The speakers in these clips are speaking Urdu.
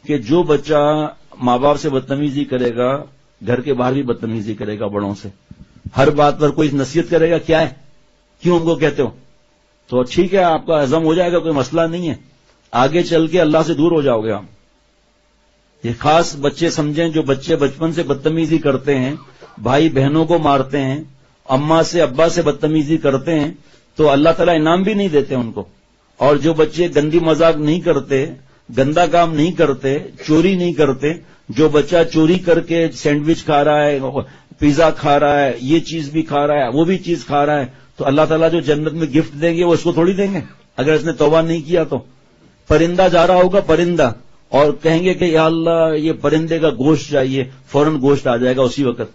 کہ جو بچہ ماں باپ سے بدتمیزی کرے گا گھر کے باہر بھی بدتمیزی کرے گا بڑوں سے، ہر بات پر کوئی نصیحت کرے گا، کیا ہے کیوں ہم کو کہتے ہو، تو ٹھیک ہے آپ کا ہضم ہو جائے گا، کوئی مسئلہ نہیں ہے، آگے چل کے اللہ سے دور ہو جاؤ گے آپ۔ یہ خاص بچے سمجھیں، جو بچے بچپن سے بدتمیزی کرتے ہیں، بھائی بہنوں کو مارتے ہیں، اماں سے ابا سے بدتمیزی کرتے ہیں، تو اللہ تعالیٰ انعام بھی نہیں دیتے ان کو۔ اور جو بچے گندی مذاق نہیں کرتے، گندا کام نہیں کرتے، چوری نہیں کرتے، جو بچہ چوری کر کے سینڈوچ کھا رہا ہے، پیزا کھا رہا ہے، یہ چیز بھی کھا رہا ہے، وہ بھی چیز کھا رہا ہے، تو اللہ تعالیٰ جو جنت میں گفٹ دیں گے وہ اس کو تھوڑی دیں گے اگر اس نے توبہ نہیں کیا تو۔ پرندہ جا رہا ہوگا، پرندہ، اور کہیں گے کہ یا اللہ یہ پرندے کا گوشت چاہیے، فوراً گوشت آ جائے گا اسی وقت،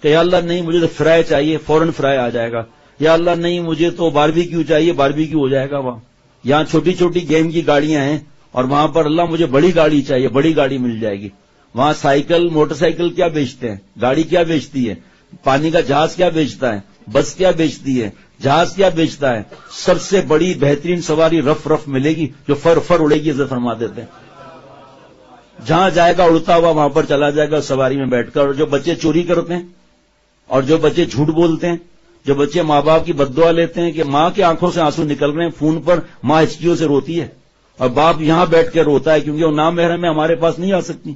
کہ یا اللہ نہیں مجھے تو فرائی چاہیے، فوراً فرائی آ جائے گا، یا اللہ نہیں مجھے تو باربیکیو چاہیے، باربیکیو ہو جائے گا وہاں۔ یہاں چھوٹی چھوٹی گیم کی گاڑیاں ہیں اور وہاں پر اللہ مجھے بڑی گاڑی چاہیے، بڑی گاڑی مل جائے گی۔ وہاں سائیکل موٹر سائیکل کیا بیچتے ہیں، گاڑی کیا بیچتی ہے، پانی کا جہاز کیا بیچتا ہے، بس کیا بیچتی ہے، جہاز کیا بیچتا ہے، سب سے بڑی بہترین سواری رف رف ملے گی جو فر فر اڑے گی، عزت فرما دیتے ہیں۔ جہاں جائے گا اڑتا ہوا وہاں پر چلا جائے گا سواری میں بیٹھ کر۔ اور جو بچے چوری کرتے ہیں اور جو بچے جھوٹ بولتے ہیں، جو بچے ماں باپ کی بد دعا لیتے ہیں کہ ماں کی آنکھوں سے آنسو نکل رہے ہیں، فون پر ماں ہچکیوں سے روتی ہے اور باپ یہاں بیٹھ کے روتا ہے کیونکہ وہ نامحرم ہے، ہمارے پاس نہیں آ سکتی۔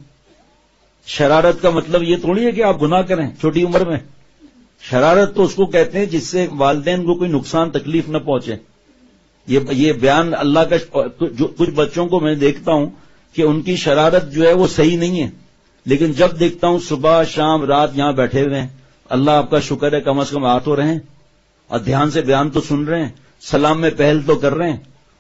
شرارت کا مطلب یہ تھوڑی ہے کہ آپ گناہ کریں چھوٹی عمر میں، شرارت تو اس کو کہتے ہیں جس سے والدین کو کوئی نقصان تکلیف نہ پہنچے۔ یہ بیان اللہ کا، کچھ بچوں کو میں دیکھتا ہوں کہ ان کی شرارت جو ہے وہ صحیح نہیں ہے، لیکن جب دیکھتا ہوں صبح شام رات یہاں بیٹھے ہوئے ہیں، اللہ آپ کا شکر ہے کم از کم آ تو رہے ہیں اور دھیان سے بیان تو سن رہے ہیں، سلام میں پہل تو کر رہے ہیں۔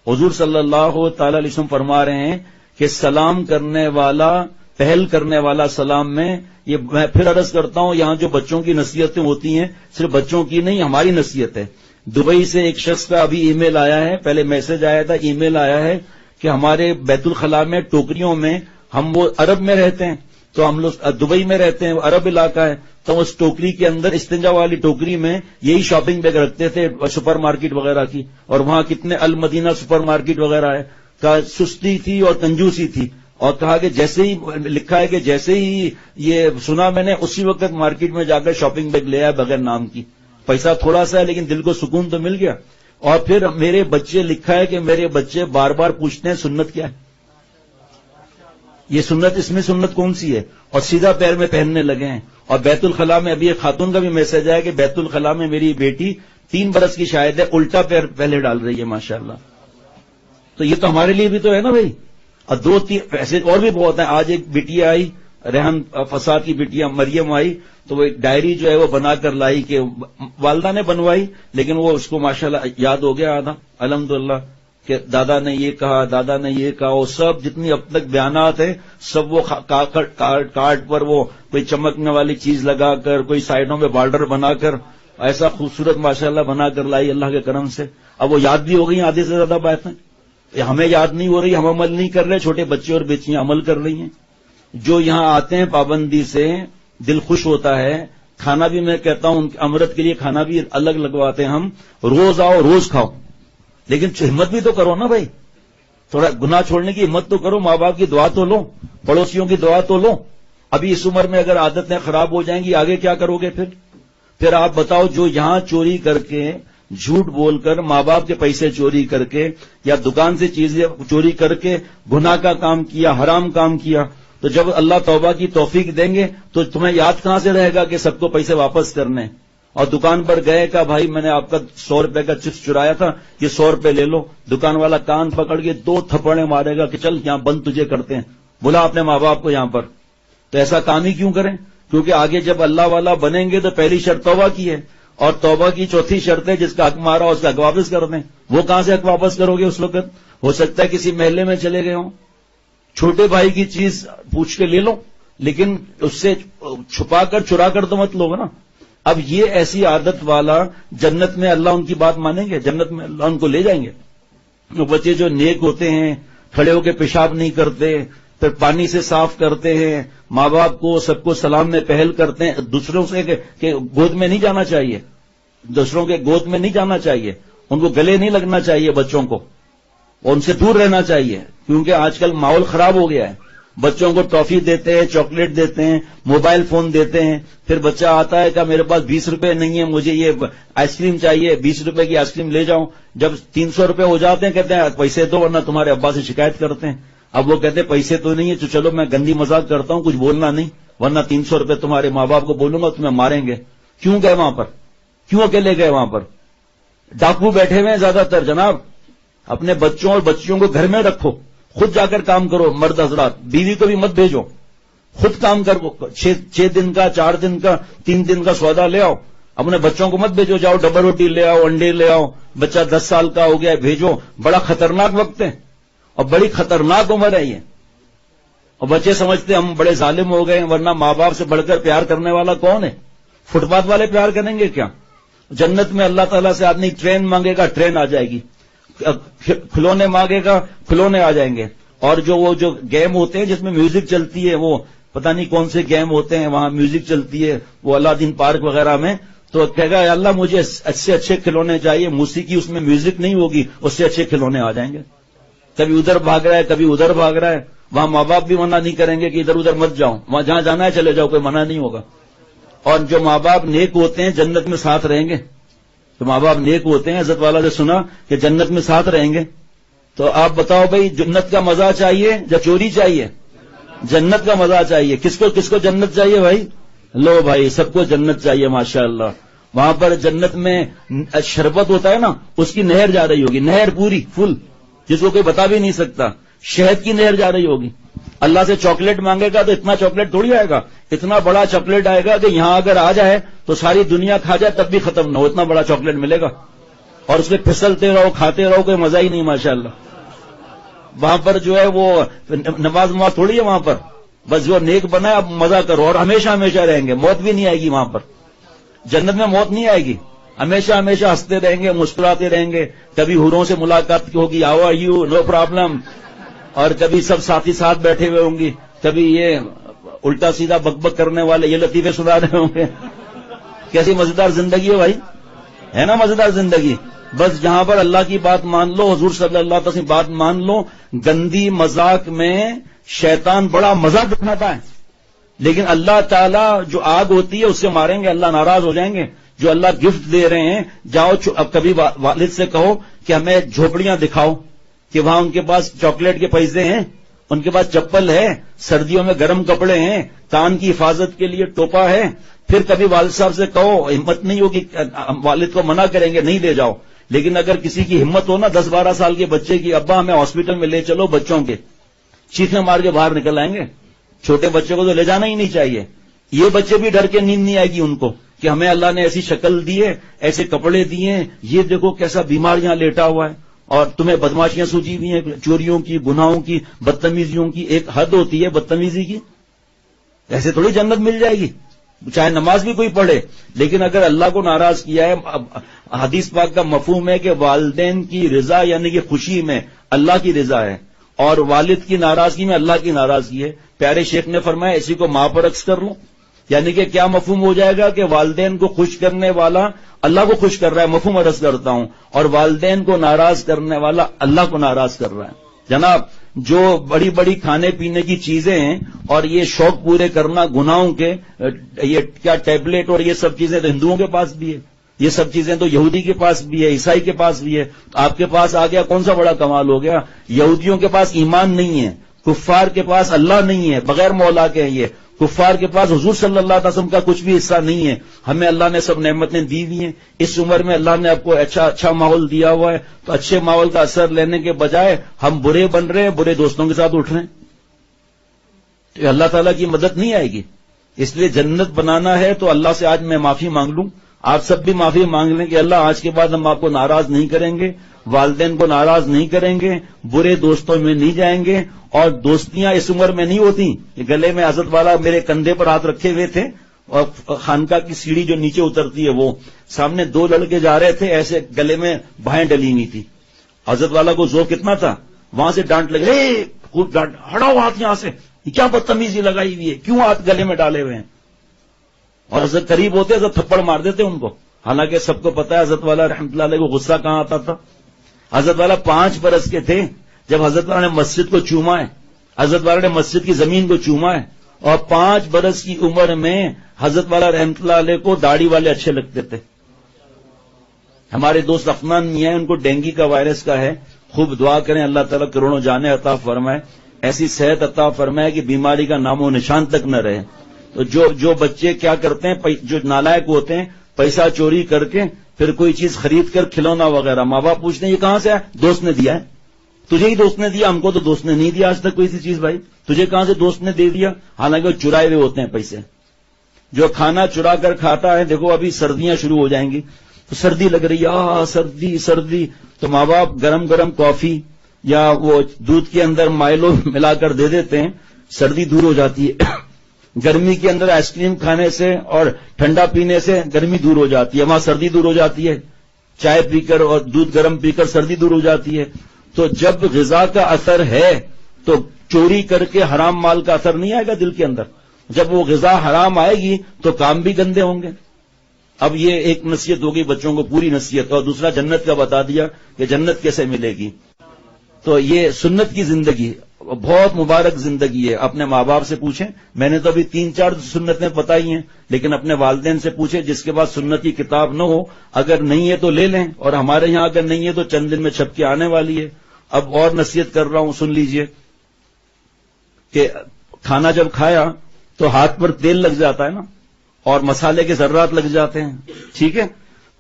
حضور صلی اللہ تعالی علیہ وسلم فرما رہے ہیں کہ سلام کرنے والا، پہل کرنے والا سلام میں، یہ میں پھر عرض کرتا ہوں، یہاں جو بچوں کی نصیحتیں ہوتی ہیں صرف بچوں کی نہیں، ہماری نصیحت ہے۔ دبئی سے ایک شخص کا ابھی ای میل آیا ہے، پہلے میسج آیا تھا، ای میل آیا ہے کہ ہمارے بیت الخلاء میں ٹوکریوں میں، ہم وہ عرب میں رہتے ہیں تو ہم لوگ دبئی میں رہتے ہیں، عرب علاقہ ہے، تو اس ٹوکری کے اندر، استنجا والی ٹوکری میں یہی شاپنگ بیگ رکھتے تھے سپر مارکیٹ وغیرہ کی، اور وہاں کتنے المدینہ سپر مارکیٹ وغیرہ ہے، کا سستی تھی اور کنجوسی تھی، اور کہا کہ جیسے ہی لکھا ہے کہ جیسے ہی یہ سنا میں نے اسی وقت مارکیٹ میں جا کر شاپنگ بیگ لے آیا بغیر نام کی۔ پیسہ تھوڑا سا ہے لیکن دل کو سکون تو مل گیا۔ اور پھر میرے بچے، لکھا ہے کہ میرے بچے بار بار پوچھتے ہیں سنت کیا ہے، یہ سنت، اس میں سنت کون سی ہے، اور سیدھا پیر میں پہننے لگے ہیں۔ اور بیت الخلاء میں ابھی ایک خاتون کا بھی میسج آیا کہ بیت الخلاء میں میری بیٹی 3 برس کی شاید ہے، الٹا پیر پہلے ڈال رہی ہے، ماشاءاللہ۔ تو یہ تو ہمارے لیے بھی تو ہے نا بھائی۔ اور 2-3 ایسے اور بھی بہت ہیں۔ آج ایک بیٹی آئی، ریحان فساد کی بیٹیاں مریم آئی، تو وہ ایک ڈائری جو ہے وہ بنا کر لائی، کہ والدہ نے بنوائی لیکن وہ اس کو ماشاءاللہ یاد ہو گیا آدھا، الحمدللہ، کہ دادا نے یہ کہا، دادا نے یہ کہا، وہ سب جتنی اب تک بیانات ہیں سب وہ کارڈ پر وہ کوئی چمکنے والی چیز لگا کر، کوئی سائڈوں میں بارڈر بنا کر، ایسا خوبصورت ماشاءاللہ بنا کر لائی اللہ کے کرم سے۔ اب وہ یاد بھی ہو گئی آدھے سے زیادہ باتیں، ہمیں یاد نہیں ہو رہی، ہم عمل نہیں کر رہے، چھوٹے بچے اور بچیاں عمل کر رہی ہیں۔ جو یہاں آتے ہیں پابندی سے دل خوش ہوتا ہے۔ کھانا بھی میں کہتا ہوں امرت کے لیے کھانا بھی الگ لگواتے ہیں ہم، روز آؤ روز کھاؤ، لیکن ہمت بھی تو کرو نا بھائی، تھوڑا گناہ چھوڑنے کی ہمت تو کرو، ماں باپ کی دعا تو لو، پڑوسیوں کی دعا تو لو۔ ابھی اس عمر میں اگر عادتیں خراب ہو جائیں گی آگے کیا کرو گے پھر آپ بتاؤ۔ جو یہاں چوری کر کے، جھوٹ بول کر، ماں باپ کے پیسے چوری کر کے، یا دکان سے چیزیں چوری کر کے گناہ کا کام کیا، حرام کام کیا، تو جب اللہ توبہ کی توفیق دیں گے تو تمہیں یاد کہاں سے رہے گا کہ سب کو پیسے واپس کرنے۔ اور دکان پر گئے کہ بھائی میں نے آپ کا 100 روپے کا چپس چرایا تھا، یہ 100 روپے لے لو، دکان والا کان پکڑ کے 2 تھپڑے مارے گا کہ چل یہاں بند تجھے کرتے ہیں، بلا اپنے ماں باپ کو یہاں پر۔ تو ایسا کام ہی کیوں کریں؟ کیونکہ آگے جب اللہ والا بنیں گے تو پہلی شرط توبہ کی ہے، اور توبہ کی چوتھی شرط ہے جس کا حق مارا اس کا حق واپس کر دیں۔ وہ کہاں سے حق واپس کرو گے اس وقت؟ ہو سکتا ہے کسی محلے میں چلے گئے ہوں، چھوٹے بھائی کی چیز پوچھ کے لے لو، لیکن اس سے چھپا کر چرا کر تو مت لو نا۔ اب یہ ایسی عادت والا جنت میں اللہ ان کی بات مانیں گے؟ جنت میں اللہ ان کو لے جائیں گے؟ وہ بچے جو نیک ہوتے ہیں، کھڑے ہو کے پیشاب نہیں کرتے، پھر پانی سے صاف کرتے ہیں، ماں باپ کو سب کو سلام میں پہل کرتے ہیں، دوسروں سے کہ گود میں نہیں جانا چاہیے، دوسروں کے گود میں نہیں جانا چاہیے، ان کو گلے نہیں لگنا چاہیے بچوں کو، اور ان سے دور رہنا چاہیے، کیونکہ آج کل ماحول خراب ہو گیا ہے۔ بچوں کو ٹافی دیتے ہیں، چاکلیٹ دیتے ہیں، موبائل فون دیتے ہیں. پھر بچہ آتا ہے کہ میرے پاس 20 روپے نہیں ہے، مجھے یہ آئس کریم چاہیے، 20 روپے کی آئس کریم لے جاؤں. جب 300 روپے ہو جاتے ہیں کہتے ہیں پیسے دو ورنہ تمہارے ابا سے شکایت کرتے ہیں. اب وہ کہتے ہیں پیسے تو نہیں ہے تو چلو میں گندی مذاق کرتا ہوں، کچھ بولنا نہیں ورنہ 300 روپے تمہارے ماں باپ کو بولوں گا تمہیں ماریں گے. کیوں گئے وہاں پر؟ کیوں اکیلے گئے وہاں پر؟ ڈاکو بیٹھے ہوئے ہیں زیادہ تر. جناب اپنے بچوں اور بچیوں کو گھر میں رکھو، خود جا کر کام کرو. مرد حضرات بیوی کو بھی مت بھیجو، خود کام کرو. 6 دن کا، 4 دن کا، 3 دن کا سودا لے آؤ. اپنے بچوں کو مت بھیجو جاؤ ڈبل روٹی لے آؤ، انڈے لے آؤ. بچہ 10 سال کا ہو گیا بھیجو. بڑا خطرناک وقت ہے اور بڑی خطرناک عمر ہے یہ. اور بچے سمجھتے ہم بڑے ظالم ہو گئے، ورنہ ماں باپ سے بڑھ کر پیار کرنے والا کون ہے؟ فٹ پاتھ والے پیار کریں گے کیا؟ جنت میں اللہ تعالیٰ سے آدمی ٹرین مانگے گا ٹرین آ جائے گی، کھلونے مانگے گا کھلونے آ جائیں گے. اور وہ جو گیم ہوتے ہیں جس میں میوزک چلتی ہے، وہ پتہ نہیں کون سے گیم ہوتے ہیں وہاں میوزک چلتی ہے، وہ الادین پارک وغیرہ میں، تو کہے گا یا اللہ مجھے اچھے اچھے کھلونے چاہیے، موسیقی اس میں میوزک نہیں ہوگی، اس سے اچھے کھلونے آ جائیں گے. کبھی ادھر بھاگ رہا ہے کبھی ادھر بھاگ رہا ہے. وہاں ماں باپ بھی منع نہیں کریں گے کہ ادھر ادھر مت جاؤ، وہاں جہاں جانا ہے چلے جاؤ، کوئی منع نہیں ہوگا. اور جو ماں باپ نیک ہوتے ہیں جنت میں ساتھ رہیں گے. تو ماں باپ نیک ہوتے ہیں، حضرت والا سے سنا کہ جنت میں ساتھ رہیں گے. تو آپ بتاؤ بھائی جنت کا مزہ چاہیے یا چوری چاہیے؟ جنت کا مزہ چاہیے. کس کو جنت چاہیے بھائی؟ لو بھائی سب کو جنت چاہیے ماشاءاللہ. وہاں پر جنت میں شربت ہوتا ہے نا، اس کی نہر جا رہی ہوگی، نہر پوری فل، جس کو کوئی بتا بھی نہیں سکتا. شہد کی نہر جا رہی ہوگی. اللہ سے چاکلیٹ مانگے گا تو اتنا چاکلیٹ تھوڑی آئے گا، اتنا بڑا چاکلیٹ آئے گا کہ یہاں اگر آ جائے تو ساری دنیا کھا جائے تب بھی ختم نہ ہو، اتنا بڑا چاکلیٹ ملے گا. اور اس میں پھسلتے رہو کھاتے رہو، کوئی مزہ ہی نہیں ماشاءاللہ. وہاں پر جو ہے وہ نماز تھوڑی ہے وہاں پر، بس جو نیک بنا ہے اب مزہ کرو اور ہمیشہ ہمیشہ رہیں گے. موت بھی نہیں آئے گی وہاں پر. جنت میں موت نہیں آئے گی، ہمیشہ ہمیشہ ہنستے رہیں گے، مسکراتے رہیں گے. کبھی حوروں سے ملاقات ہوگی، how are you, no problem. اور کبھی سب ساتھی ساتھ بیٹھے ہوئے ہوں گی، کبھی یہ الٹا سیدھا بک بک کرنے والے یہ لطیفے سنا رہے ہوں گے. کیسی مزیدار زندگی ہے بھائی، ہے نا مزیدار زندگی. بس جہاں پر اللہ کی بات مان لو، حضور صلی اللہ علیہ وسلم کی بات مان لو. گندی مذاق میں شیطان بڑا مزہ دکھاتا ہے، لیکن اللہ تعالیٰ جو آگ ہوتی ہے اس سے ماریں گے، اللہ ناراض ہو جائیں گے. جو اللہ گفٹ دے رہے ہیں، جاؤ اب کبھی والد سے کہو کہ ہمیں جھوپڑیاں دکھاؤ کہ وہاں ان کے پاس چاکلیٹ کے پیسے ہیں، ان کے پاس چپل ہے، سردیوں میں گرم کپڑے ہیں، کان کی حفاظت کے لیے ٹوپا ہے. پھر کبھی والد صاحب سے کہو، ہمت نہیں ہوگی، والد کو منع کریں گے نہیں لے جاؤ. لیکن اگر کسی کی ہمت ہو نا 10-12 سال کے بچے کی، ابا ہمیں ہاسپٹل میں لے چلو بچوں کے، چیخیں مار کے باہر نکل آئیں گے. چھوٹے بچے کو تو لے جانا ہی نہیں چاہیے. یہ بچے بھی ڈر کے نیند نہیں آئے گی ان کو کہ ہمیں اللہ نے ایسی شکل دی ہے، ایسے کپڑے دیے، یہ دیکھو کیسا بیمار یہاں لیٹا ہوا ہے، اور تمہیں بدماشیاں سوچی ہوئی ہیں، چوریوں کی، گناہوں کی، بدتمیزیوں کی. ایک حد ہوتی ہے بدتمیزی کی. ایسے تھوڑی جنت مل جائے گی، چاہے نماز بھی کوئی پڑھے. لیکن اگر اللہ کو ناراض کیا ہے، حدیث پاک کا مفہوم ہے کہ والدین کی رضا یعنی کہ خوشی میں اللہ کی رضا ہے، اور والد کی ناراضگی میں اللہ کی ناراضگی ہے. پیارے شیخ نے فرمایا اسی کو ماں پر عکس کر لوں. یعنی کہ کیا مفہوم ہو جائے گا کہ والدین کو خوش کرنے والا اللہ کو خوش کر رہا ہے، مفہوم عرض کرتا ہوں، اور والدین کو ناراض کرنے والا اللہ کو ناراض کر رہا ہے. جناب جو بڑی بڑی کھانے پینے کی چیزیں ہیں اور یہ شوق پورے کرنا گناہوں کے، یہ کیا ٹیبلٹ اور یہ سب چیزیں تو ہندوؤں کے پاس بھی ہے، یہ سب چیزیں تو یہودی کے پاس بھی ہے، عیسائی کے پاس بھی ہے. آپ کے پاس آ گیا، کون سا بڑا کمال ہو گیا. یہودیوں کے پاس ایمان نہیں ہے، کفار کے پاس اللہ نہیں ہے، بغیر مولا کے یہ کفار کے پاس حضور صلی اللہ علیہ وسلم کا کچھ بھی حصہ نہیں ہے. ہمیں اللہ نے سب نعمتیں دی ہوئی ہیں. اس عمر میں اللہ نے آپ کو اچھا ماحول دیا ہوا ہے، تو اچھے ماحول کا اثر لینے کے بجائے ہم برے بن رہے ہیں، برے دوستوں کے ساتھ اٹھ رہے ہیں. تو اللہ تعالیٰ کی مدد نہیں آئے گی. اس لیے جنت بنانا ہے تو اللہ سے آج میں معافی مانگ لوں، آپ سب بھی معافی مانگ لیں کہ اللہ آج کے بعد ہم آپ کو ناراض نہیں کریں گے، والدین کو ناراض نہیں کریں گے، برے دوستوں میں نہیں جائیں گے. اور دوستیاں اس عمر میں نہیں ہوتی. گلے میں حضرت والا میرے کندھے پر ہاتھ رکھے ہوئے تھے، اور خانقاہ کی سیڑھی جو نیچے اترتی ہے وہ سامنے 2 لڑکے جا رہے تھے، ایسے گلے میں بھائیں ڈلی ہوئی تھی. حضرت والا کو ذوق کتنا تھا، وہاں سے ڈانٹ لگے، خوب ڈانٹ، ہٹاؤ ہاتھ یہاں سے، کیا بدتمیزی لگائی ہوئی ہے، کیوں ہاتھ گلے میں ڈالے ہوئے ہیں. اور حضرت قریب ہوتے تو تھپڑ مار دیتے ان کو. حالانکہ سب کو پتا ہے حضرت والا رحمۃ اللہ علیہ کو غصہ کہاں آتا تھا. حضرت والا 5 برس کے تھے جب حضرت والا نے مسجد کو چوما ہے، حضرت والا نے مسجد کی زمین کو چوما ہے، اور 5 برس کی عمر میں حضرت والا رحمت اللہ علیہ کو داڑھی والے اچھے لگتے تھے. ہمارے دوست افنان میاں، ان کو ڈینگی کا وائرس کا ہے، خوب دعا کریں اللہ تعالیٰ کروڑوں جانیں عطا فرمائے، ایسی صحت عطا فرمائے کہ بیماری کا نام و نشان تک نہ رہے. تو جو بچے کیا کرتے ہیں، جو نالائق ہوتے ہیں، پیسہ چوری کر کے پھر کوئی چیز خرید کر کھلونا وغیرہ، ماں باپ پوچھتے ہیں یہ کہاں سے آیا؟ دوست نے دیا ہے. تجھے ہی دوست نے دیا، ہم کو تو دوست نے نہیں دیا آج تک کوئی سی چیز. بھائی تجھے کہاں سے دوست نے دے دیا؟ حالانکہ وہ چرائے ہوئے ہوتے ہیں پیسے. جو کھانا چرا کر کھاتا ہے، دیکھو ابھی سردیاں شروع ہو جائیں گی تو سردی لگ رہی ہے، سردی سردی، تو ماں باپ گرم گرم کافی یا وہ دودھ کے اندر مائلو ملا کر دے دیتے ہیں، سردی دور ہو جاتی ہے. گرمی کے اندر آئس کریم کھانے سے اور ٹھنڈا پینے سے گرمی دور ہو جاتی ہے، وہاں سردی دور ہو جاتی ہے. چائے پی کر اور دودھ گرم پی کر سردی دور ہو جاتی ہے. تو جب غذا کا اثر ہے تو چوری کر کے حرام مال کا اثر نہیں آئے گا دل کے اندر. جب وہ غذا حرام آئے گی تو کام بھی گندے ہوں گے. اب یہ ایک نصیحت ہوگی بچوں کو، پوری نصیحت. اور دوسرا جنت کا بتا دیا کہ جنت کیسے ملے گی. تو یہ سنت کی زندگی بہت مبارک زندگی ہے. اپنے ماں باپ سے پوچھیں، میں نے تو ابھی 3-4 سنتیں بتائی ہیں، لیکن اپنے والدین سے پوچھیں. جس کے بعد سنت کی کتاب نہ ہو، اگر نہیں ہے تو لے لیں، اور ہمارے یہاں اگر نہیں ہے تو چند دن میں چھپ کے آنے والی ہے. اب اور نصیحت کر رہا ہوں، سن لیجئے کہ کھانا جب کھایا تو ہاتھ پر تیل لگ جاتا ہے نا، اور مسالے کے ذرات لگ جاتے ہیں، ٹھیک ہے.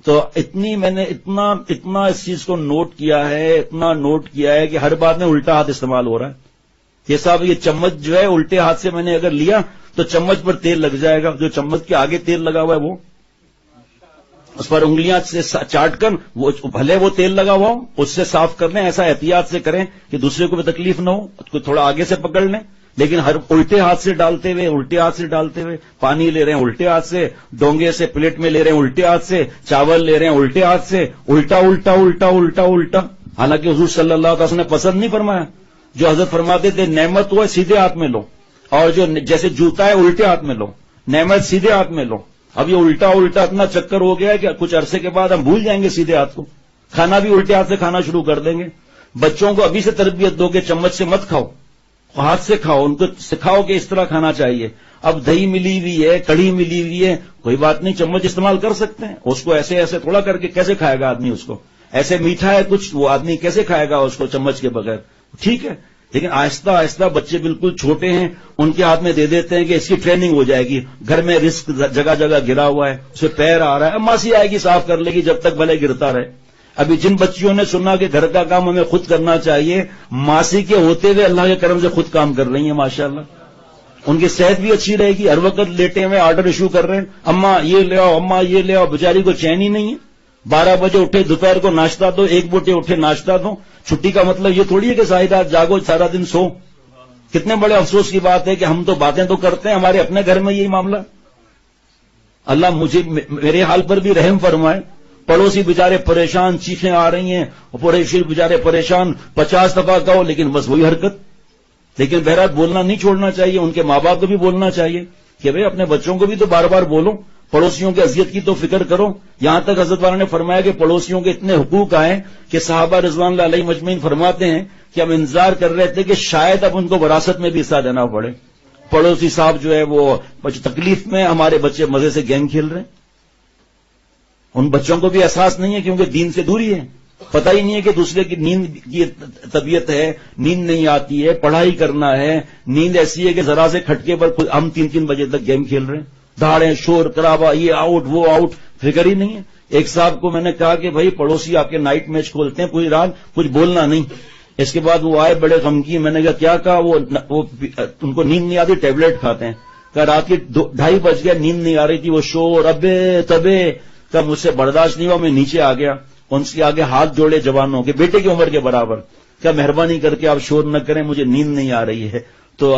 تو میں نے اتنا اس چیز کو نوٹ کیا ہے، اتنا نوٹ کیا ہے کہ ہر بات میں الٹا ہاتھ استعمال ہو رہا ہے. یہ صاحب یہ چمچ جو ہے الٹے ہاتھ سے میں نے اگر لیا تو چمچ پر تیل لگ جائے گا. جو چمچ کے آگے تیل لگا ہوا ہے وہ اس پر انگلیاں سے چاٹ کر، وہ بھلے وہ تیل لگا ہوا ہو اس سے صاف کر لیں. ایسا احتیاط سے کریں کہ دوسرے کو بھی تکلیف نہ ہو، تھوڑا آگے سے پکڑ لیں. لیکن ہر الٹے ہاتھ سے ڈالتے ہوئے پانی لے رہے ہیں الٹے ہاتھ سے، ڈونگے سے پلیٹ میں لے رہے ہیں الٹے ہاتھ سے، چاول لے رہے ہیں الٹے ہاتھ سے، الٹا الٹا الٹا الٹا الٹا. حالانکہ حضور صلی اللہ علیہ وسلم نے پسند نہیں فرمایا. جو حضرت فرماتے تھے نعمت ہو سیدھے ہاتھ میں لو، اور جو جیسے جوتا ہے الٹے ہاتھ میں لو، نعمت سیدھے ہاتھ میں لو. اب یہ الٹا الٹا اتنا چکر ہو گیا ہے کہ کچھ عرصے کے بعد ہم بھول جائیں گے سیدھے ہاتھ کو. کھانا بھی الٹے ہاتھ سے کھانا شروع کر دیں گے. بچوں کو ابھی سے تربیت دو کہ چمچ سے مت کھاؤ، ہاتھ سے کھاؤ. ان کو سکھاؤ کہ اس طرح کھانا چاہیے. اب دہی ملی ہوئی ہے، کڑھی ملی ہوئی ہے، کوئی بات نہیں، چمچ استعمال کر سکتے ہیں. اس کو ایسے ایسے تھوڑا کر کے کیسے کھائے گا آدمی اس کو؟ ایسے میٹھا ہے کچھ، وہ آدمی کیسے کھائے گا اس کو چمچ کے بغیر؟ ٹھیک ہے. لیکن آہستہ آہستہ بچے بالکل چھوٹے ہیں، ان کے ہاتھ میں دے دیتے ہیں کہ اس کی ٹریننگ ہو جائے گی. گھر میں رزق جگہ جگہ گرا ہوا ہے، اس پہ پیر آ رہا ہے، ماسی آئے گی صاف کر لے گی، جب تک بھلے گرتا رہے. ابھی جن بچیوں نے سنا کہ گھر کا کام ہمیں خود کرنا چاہیے، ماسی کے ہوتے ہوئے اللہ کے کرم سے خود کام کر رہی ہیں ماشاءاللہ. ان کی صحت بھی اچھی رہے گی. ہر وقت لیٹے ہوئے آرڈر ایشو کر رہے ہیں، اماں یہ لے آؤ، اماں یہ لے آؤ. بیچاری کو چین ہی نہیں ہے. 12 بجے اٹھے دوپہر کو ناشتہ دو، 1 بجے اٹھے ناشتہ دو. چھٹی کا مطلب یہ تھوڑی ہے کہ ساری رات جاگو سارا دن سو. کتنے بڑے افسوس کی بات ہے کہ ہم تو باتیں تو کرتے ہیں، ہمارے اپنے گھر میں یہی معاملہ. اللہ میرے حال پر بھی رحم فرمائے. پڑوسی بیچارے پریشان، چیخیں آ رہی ہیں، پڑوسی بیچارے پریشان، 50 دفعہ کہو لیکن بس وہی حرکت. لیکن بہرحال بولنا نہیں چھوڑنا چاہیے. ان کے ماں باپ کو بھی بولنا چاہیے کہ بھئی اپنے بچوں کو بھی تو بار بار بولو، پڑوسیوں کی اذیت کی تو فکر کرو. یہاں تک حضرت والا نے فرمایا کہ پڑوسیوں کے اتنے حقوق آئے کہ صحابہ رضوان اللہ علیہ مجمعین فرماتے ہیں کہ ہم انتظار کر رہے تھے کہ شاید اب ان کو وراثت میں بھی حصہ دینا پڑے. پڑوسی صاحب جو ہے وہ تکلیف میں، ہمارے بچے مزے سے گیم کھیل رہے ہیں. ان بچوں کو بھی احساس نہیں ہے کیونکہ دین سے دوری ہے، پتہ ہی نہیں ہے کہ دوسرے کی نیند کی طبیعت ہے، نیند نہیں آتی ہے، پڑھائی کرنا ہے. نیند ایسی ہے کہ ذرا سے کھٹکے پر ہم 3 بجے تک گیم کھیل رہے ہیں، دھاڑیں شور کراوا، یہ آؤٹ وہ آؤٹ، فکر ہی نہیں ہے. ایک صاحب کو میں نے کہا کہ بھائی پڑوسی آپ کے نائٹ میچ کھولتے ہیں پوری رات، کچھ بولنا نہیں. اس کے بعد وہ آئے بڑے غمگین. میں نے کہا کیا کہا؟ وہ ان کو نیند نہیں آتی، ٹیبلٹ کھاتے ہیں. کہ رات کے 2:30 بج گیا، نیند نہیں آ رہی تھی، وہ شور ابے تبے. تب مجھ سے برداشت نہیں ہوا، میں نیچے آ گیا. ان کے آگے ہاتھ جوڑے جوانوں کے، بیٹے کی عمر کے برابر. کیا مہربانی کر کے آپ شور نہ کریں، مجھے نیند نہیں آ رہی ہے. تو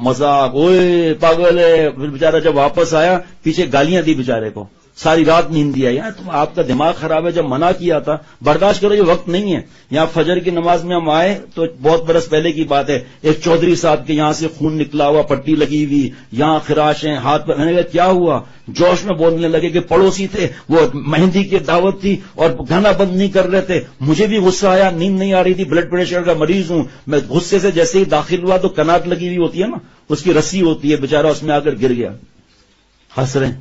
مذاق، اوئے پاگل ہے. پھر بیچارہ جب واپس آیا پیچھے گالیاں دی بیچارے کو. ساری رات نیند دیا. یار تم آپ کا دماغ خراب ہے, جب منع کیا تھا برداشت کرو, یہ وقت نہیں ہے. یہاں فجر کی نماز میں ہم آئے تو بہت برس پہلے کی بات ہے, ایک چودھری صاحب کے یہاں سے خون نکلا ہوا, پٹی لگی ہوئی, یہاں خراشیں ہاتھ پر. میں نے کہا کیا ہوا؟ جوش میں بولنے لگے کہ پڑوسی تھے, وہ مہندی کی دعوت تھی اور گانا بند نہیں کر رہے تھے. مجھے بھی غصہ آیا, نیند نہیں آ رہی تھی, بلڈ پریشر کا مریض ہوں میں. غصے سے جیسے ہی داخل ہوا تو کنات لگی ہوئی ہوتی ہے نا, اس کی رسی ہوتی ہے, بیچارہ اس میں آ کر گر گیا. ہنس رہے ہیں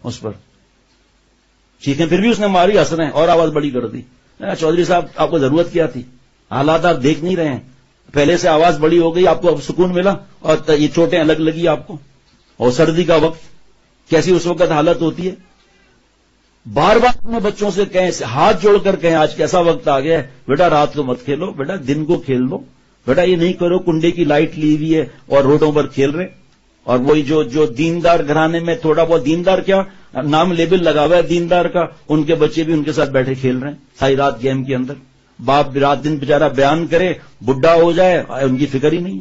اس پر, چیخیں پھر بھی اس نے ماری, ہنس رہے ہیں اور آواز بڑی کر دی. چودھری صاحب آپ کو ضرورت کیا تھی؟ حالات آپ دیکھ نہیں رہے ہیں, پہلے سے آواز بڑی ہو گئی, آپ کو اب سکون ملا اور یہ چوٹیں الگ لگی آپ کو. اور سردی کا وقت کیسی اس وقت حالت ہوتی ہے. بار بار اپنے بچوں سے کہیں, ہاتھ جوڑ کر کہیں, آج کیسا وقت آ گیا ہے, بیٹا رات کو مت کھیلو, بیٹا دن کو کھیل لو, بیٹا یہ نہیں کرو کنڈے کی لائٹ لی ہوئی ہے اور روڈوں پر کھیل رہے. اور وہی جو دیندار گھرانے میں تھوڑا بہت, دیندار کیا نام لیبل لگا ہوا ہے دیندار کا, ان کے بچے بھی ان کے ساتھ بیٹھے کھیل رہے ہیں ساری رات گیم کے اندر. باپ رات دن بیچارہ بیان کرے, بڈھا ہو جائے, ان کی فکر ہی نہیں.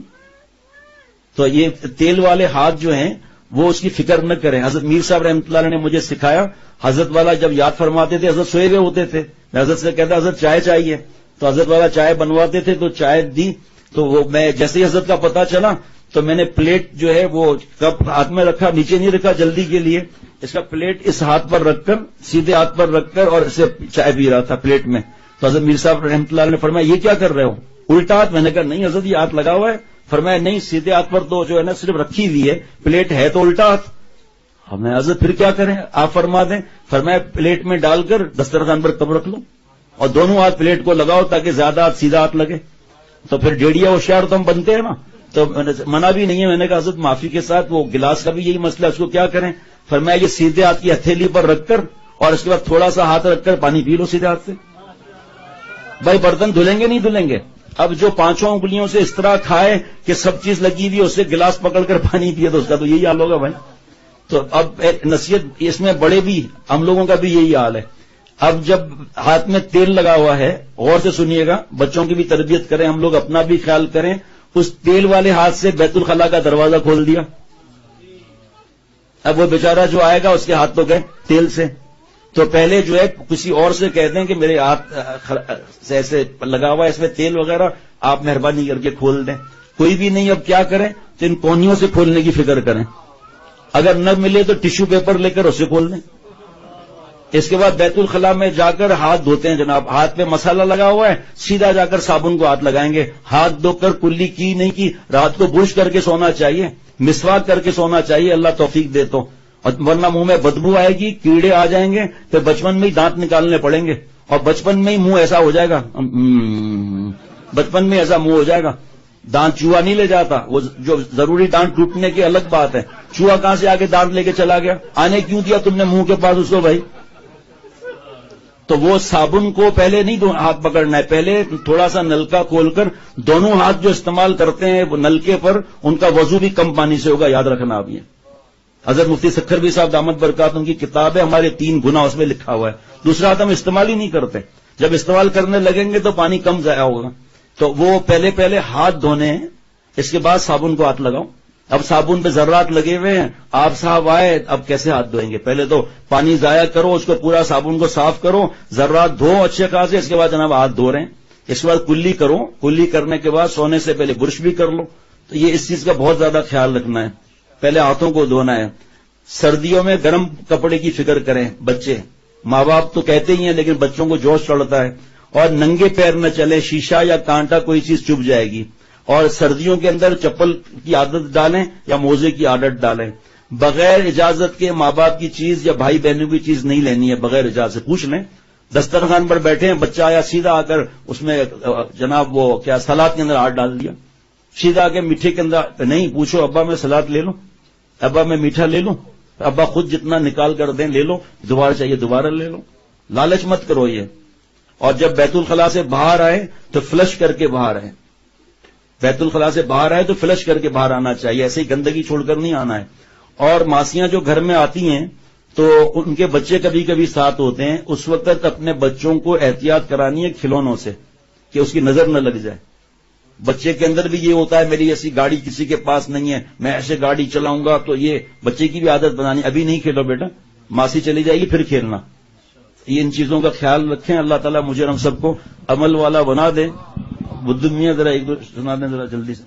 تو یہ تیل والے ہاتھ جو ہیں وہ اس کی فکر نہ کریں. حضرت میر صاحب رحمۃ اللہ علیہ نے مجھے سکھایا, حضرت والا جب یاد فرماتے تھے حضرت سوئے ہوئے ہوتے تھے, میں حضرت سے کہتا حضرت چائے چاہیے, تو حضرت والا چائے بنواتے تھے, تو چائے دی, تو وہ میں جیسے ہی حضرت کا پتہ چلا تو میں نے پلیٹ جو ہے وہ کپ ہاتھ میں رکھا, نیچے نہیں رکھا جلدی کے لیے, اس کا پلیٹ اس ہاتھ پر رکھ کر, سیدھے ہاتھ پر رکھ کر, اور اسے چائے پی رہا تھا پلیٹ میں. تو حضرت میر صاحب رحمۃ اللہ علیہ نے فرمایا یہ کیا کر رہے ہو, الٹا ہاتھ؟ میں نے کہا نہیں حضرت یہ ہاتھ لگا ہوا ہے. فرمایا نہیں, سیدھے ہاتھ پر تو جو ہے نا صرف رکھی ہوئی ہے, پلیٹ ہے تو الٹا ہاتھ. ہمیں حضرت پھر کیا کریں, آپ فرما دیں. فرمایا پلیٹ میں ڈال کر دسترخوان پر کب رکھ لو اور دونوں ہاتھ پلیٹ کو لگاؤ تاکہ زیادہ ہاتھ سیدھا ہاتھ لگے. تو پھر ڈیڑیا ہوشیار تو ہم بنتے ہیں نا, تو منع بھی نہیں ہے. میں نے کہا حضرت معافی کے ساتھ وہ گلاس کا بھی یہی مسئلہ ہے, اس کو کیا کریں؟ فرمایا یہ سیدھے ہاتھ کی ہتھیلی پر رکھ کر اور اس کے بعد تھوڑا سا ہاتھ رکھ کر پانی پی لو سیدھے ہاتھ سے. بھائی برتن دھلیں گے نہیں دھلیں گے؟ اب جو پانچوں انگلیوں سے اس طرح کھائے کہ سب چیز لگی ہوئی, اس سے گلاس پکڑ کر پانی پیے, تو اس کا تو یہی حال ہوگا بھائی. تو اب نصیحت اس میں بڑے بھی, ہم لوگوں کا بھی یہی حال ہے. اب جب ہاتھ میں تیل لگا ہوا ہے, غور سے سنیے گا, بچوں کی بھی تربیت کریں, ہم لوگ اپنا بھی خیال کریں. اس تیل والے ہاتھ سے بیت الخلا کا دروازہ کھول دیا, اب وہ بیچارہ جو آئے گا اس کے ہاتھ تو گئے تیل سے. تو پہلے جو ہے کسی اور سے کہتے ہیں کہ میرے ہاتھ سے ایسے لگا ہوا ہے, اس میں تیل وغیرہ, آپ مہربانی کر کے کھول دیں. کوئی بھی نہیں, اب کیا کریں, تو ان کونیوں سے کھولنے کی فکر کریں. اگر نہ ملے تو ٹشو پیپر لے کر اسے کھول دیں. اس کے بعد بیت الخلا میں جا کر ہاتھ دھوتے ہیں جناب, ہاتھ پہ مسالہ لگا ہوا ہے, سیدھا جا کر صابن کو ہاتھ لگائیں گے. ہاتھ دھو کر کلی کی نہیں کی, رات کو برش کر کے سونا چاہیے, مسواک کر کے سونا چاہیے, اللہ توفیق دے تو. اور ورنہ منہ میں بدبو آئے گی, کیڑے آ جائیں گے, پھر بچپن میں ہی دانت نکالنے پڑیں گے, اور بچپن میں ہی منہ ایسا ہو جائے گا, بچپن میں ایسا منہ ہو جائے گا. دانت چوہا نہیں لے جاتا, وہ جو ضروری دانت ٹوٹنے کی الگ بات ہے. چوہا کہاں سے آگے دانت لے کے چلا گیا, آنے کیوں دیا تم نے منہ کے پاس اس کو بھائی؟ تو وہ صابن کو پہلے نہیں ہاتھ پکڑنا ہے, پہلے تھوڑا سا نلکا کھول کر دونوں ہاتھ جو استعمال کرتے ہیں وہ نلکے پر, ان کا وضو بھی کم پانی سے ہوگا, یاد رکھنا آپ. یہ حضرت مفتی سکھروی صاحب دامت برکات ان کی کتاب ہے, ہمارے 3 گناہ, اس میں لکھا ہوا ہے. دوسرا ہاتھ ہم استعمال ہی نہیں کرتے, جب استعمال کرنے لگیں گے تو پانی کم ضائع ہوگا. تو وہ پہلے ہاتھ دھونے ہیں, اس کے بعد صابن کو ہاتھ لگاؤ. اب صابن پہ ذرات لگے ہوئے ہیں, آپ صاحب آئے, اب کیسے ہاتھ دھوئیں گے؟ پہلے تو پانی ضائع کرو, اس کو پورا صابن کو صاف کرو, ذرات دھو اچھے خاصے, اس کے بعد جناب ہاتھ دھو رہے ہیں. اس کے بعد کلی کرو, کلی کرنے کے بعد سونے سے پہلے برش بھی کر لو. تو یہ اس چیز کا بہت زیادہ خیال رکھنا ہے, پہلے ہاتھوں کو دھونا ہے. سردیوں میں گرم کپڑے کی فکر کریں. بچے, ماں باپ تو کہتے ہی ہیں لیکن بچوں کو جوش چڑھتا ہے, اور ننگے پیر نہ چلے, شیشہ یا کانٹا کوئی چیز چبھ جائے گی. اور سردیوں کے اندر چپل کی عادت ڈالیں یا موزے کی عادت ڈالیں. بغیر اجازت کے ماں باپ کی چیز یا بھائی بہنوں کی چیز نہیں لینی ہے, بغیر اجازت. پوچھ لیں, دسترخوان پر بیٹھے ہیں, بچہ آیا, سیدھا آ کر اس میں جناب وہ کیا سلاد کے اندر ہاتھ ڈال دیا, سیدھا آ کے میٹھے کے اندر نہیں, پوچھو ابا میں سلاد لے لوں, ابا میں میٹھا لے لوں, ابا خود جتنا نکال کر دیں لے لو, دوبارہ چاہیے دوبارہ لے لو. لالچ مت کرو یہ. اور جب بیت الخلا سے باہر آئے تو فلش کر کے باہر آئے, بیت الخلا سے باہر آئے تو فلش کر کے باہر آنا چاہیے, ایسے ہی گندگی چھوڑ کر نہیں آنا ہے. اور ماسیاں جو گھر میں آتی ہیں تو ان کے بچے کبھی کبھی ساتھ ہوتے ہیں, اس وقت اپنے بچوں کو احتیاط کرانی ہے کھلونوں سے کہ اس کی نظر نہ لگ جائے. بچے کے اندر بھی یہ ہوتا ہے میری ایسی گاڑی کسی کے پاس نہیں ہے, میں ایسے گاڑی چلاؤں گا, تو یہ بچے کی بھی عادت بنانی. ابھی نہیں کھیلو بیٹا, ماسی چلی جائے گی پھر کھیلنا. یہ ان چیزوں کا خیال رکھیں. اللہ تعالیٰ مجھے ہم سب کو عمل والا بنا دے. بدھ میاں ذرا ایک دو سنا دیں ذرا جلدی سے.